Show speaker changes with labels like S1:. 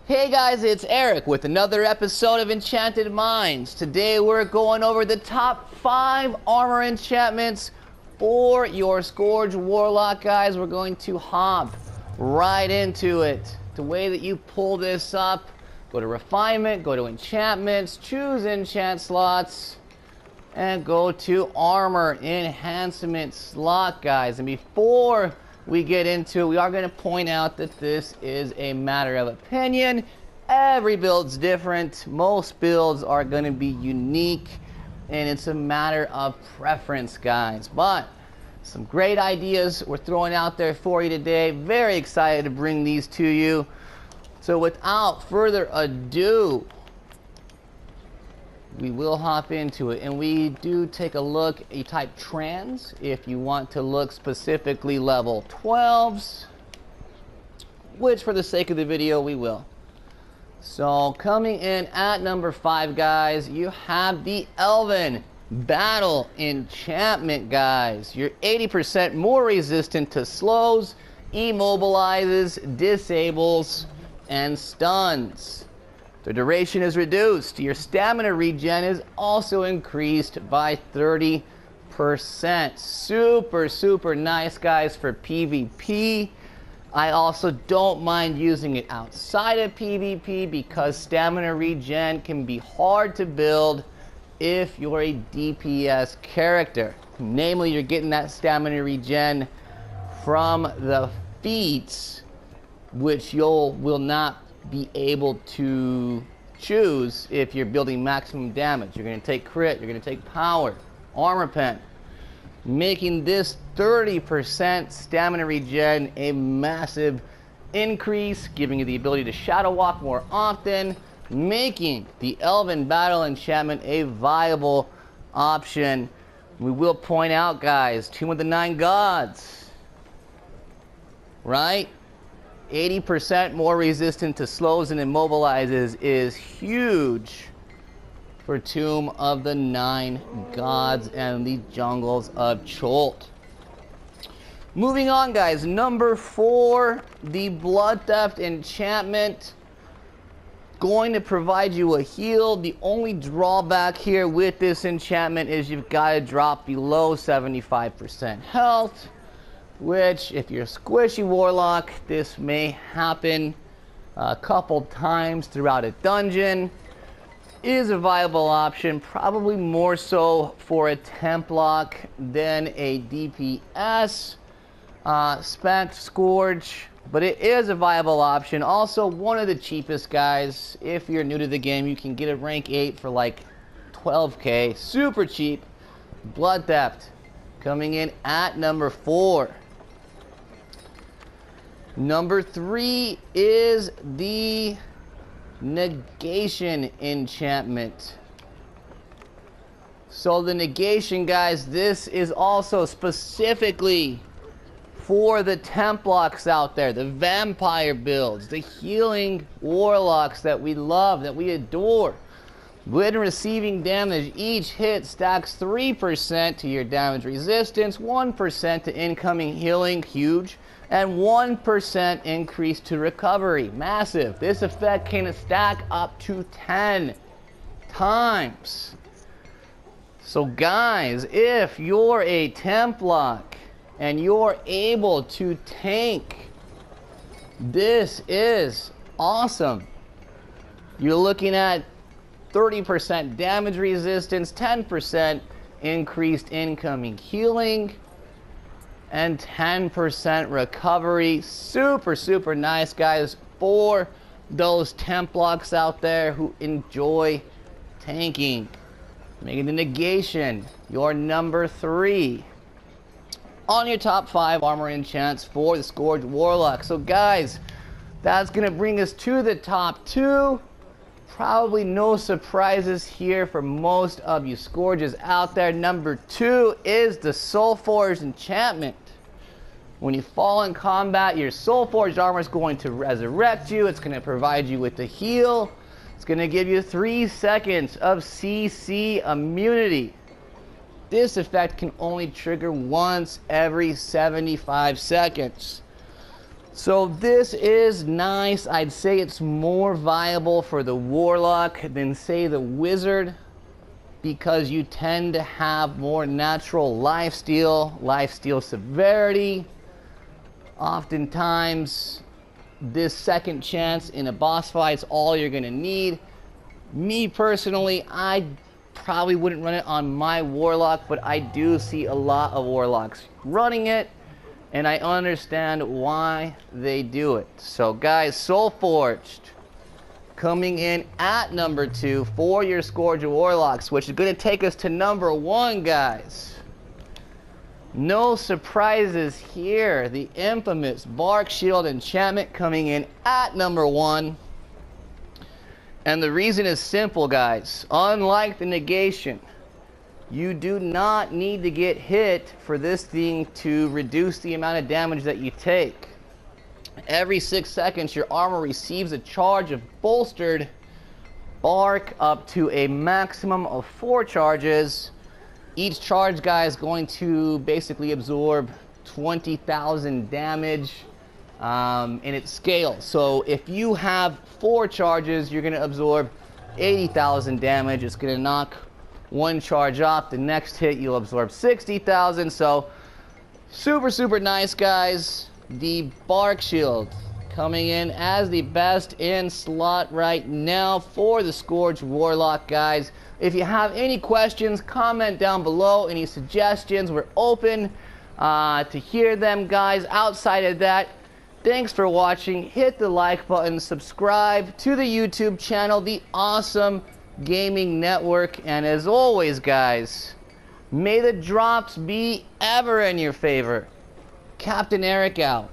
S1: Hey guys, it's Eric with another episode of Enchanted Minds. Today we're going over the top 5 armor enchantments for your Scourge Warlock, guys. We're going to hop right into it. The way that you pull this up, go to Refinement, go to Enchantments, choose Enchant slots, and go to Armor Enhancement slot, guys. And before we get into it, we are going to point out that this is a matter of opinion. Every build's different. Most builds are going to be unique, and it's a matter of preference, guys. But some great ideas we're throwing out there for you today. Very excited to bring these to you. So without further ado, we will hop into it, and we do take a look. You type trans if you want to look specifically level 12s, which for the sake of the video we will. So coming in at number 5, guys, you have the Elven Battle Enchantment, guys. You're 80% more resistant to slows, immobilizes, disables, and stuns. The duration is reduced. Your stamina regen is also increased by 30%. Super nice, guys, for PvP. I also don't mind using it outside of PvP because stamina regen can be hard to build if you're a DPS character. Namely, you're getting that stamina regen from the feats, which will not be able to choose if you're building maximum damage. You're going to take crit, you're going to take power, armor pen, making this 30% stamina regen a massive increase, giving you the ability to shadow walk more often, making the Elven Battle Enchantment a viable option. We will point out, guys, Tomb of the Nine Gods, right? 80% more resistant to slows and immobilizes is huge for Tomb of the Nine Gods and the Jungles of Cholt. Moving on, guys, number 4, the Blood Theft Enchantment. Going to provide you a heal. The only drawback here with this enchantment is you've got to drop below 75% health, which, if you're a squishy warlock, this may happen a couple times throughout a dungeon. Is a viable option, probably more so for a temp lock than a DPS spec Scourge, but it is a viable option. Also, one of the cheapest, guys. If you're new to the game, you can get a rank 8 for like 12k, super cheap. Blood Theft coming in at number 4. Number 3 is the Negation Enchantment. So the Negation, guys, this is also specifically for the temp locks out there, the vampire builds, the healing warlocks that we love, that we adore. When receiving damage, each hit stacks 3% to your damage resistance, 1% to incoming healing, huge, and 1% increase to recovery, massive. This effect can stack up to 10 times. So guys, if you're a temp lock and you're able to tank, this is awesome. You're looking at 30% damage resistance, 10% increased incoming healing, and 10% recovery. Super nice, guys, for those temp locks out there who enjoy tanking. Making the Negation your number 3 on your top 5 armor enchants for the Scourge Warlock. So guys, that's gonna bring us to the top 2. Probably no surprises here for most of you Scourges out there. Number 2 is the Soulforged Enchantment. When you fall in combat, your Soulforged armor is going to resurrect you. It's going to provide you with the heal. It's going to give you 3 seconds of CC immunity. This effect can only trigger once every 75 seconds. So this is nice. I'd say it's more viable for the Warlock than, say, the Wizard, because you tend to have more natural lifesteal severity. Oftentimes, this second chance in a boss fight is all you're going to need. Me personally, I probably wouldn't run it on my Warlock, but I do see a lot of Warlocks running it, and I understand why they do it. So guys, Soulforged coming in at number 2 for your Scourge Warlocks, which is going to take us to number 1, guys. No surprises here. The infamous Bark Shield enchantment coming in at number 1. And the reason is simple, guys. Unlike the negation, you do not need to get hit for this thing to reduce the amount of damage that you take. Every 6 seconds, your armor receives a charge of bolstered bark up to a maximum of 4 charges. Each charge, guys, is going to basically absorb 20,000 damage, and it scales. So if you have 4 charges, you're going to absorb 80,000 damage. It's going to knock 1 charge off. The next hit, you'll absorb 60,000. So super nice, guys. The Bark Shield coming in as the best in slot right now for the Scourge Warlock, guys. If you have any questions, comment down below. Any suggestions, we're open to hear them, guys. Outside of that, thanks for watching. Hit the like button, subscribe to the YouTube channel, The Awesome Gaming Network, and as always, guys, may the drops be ever in your favor. Captain Eric out.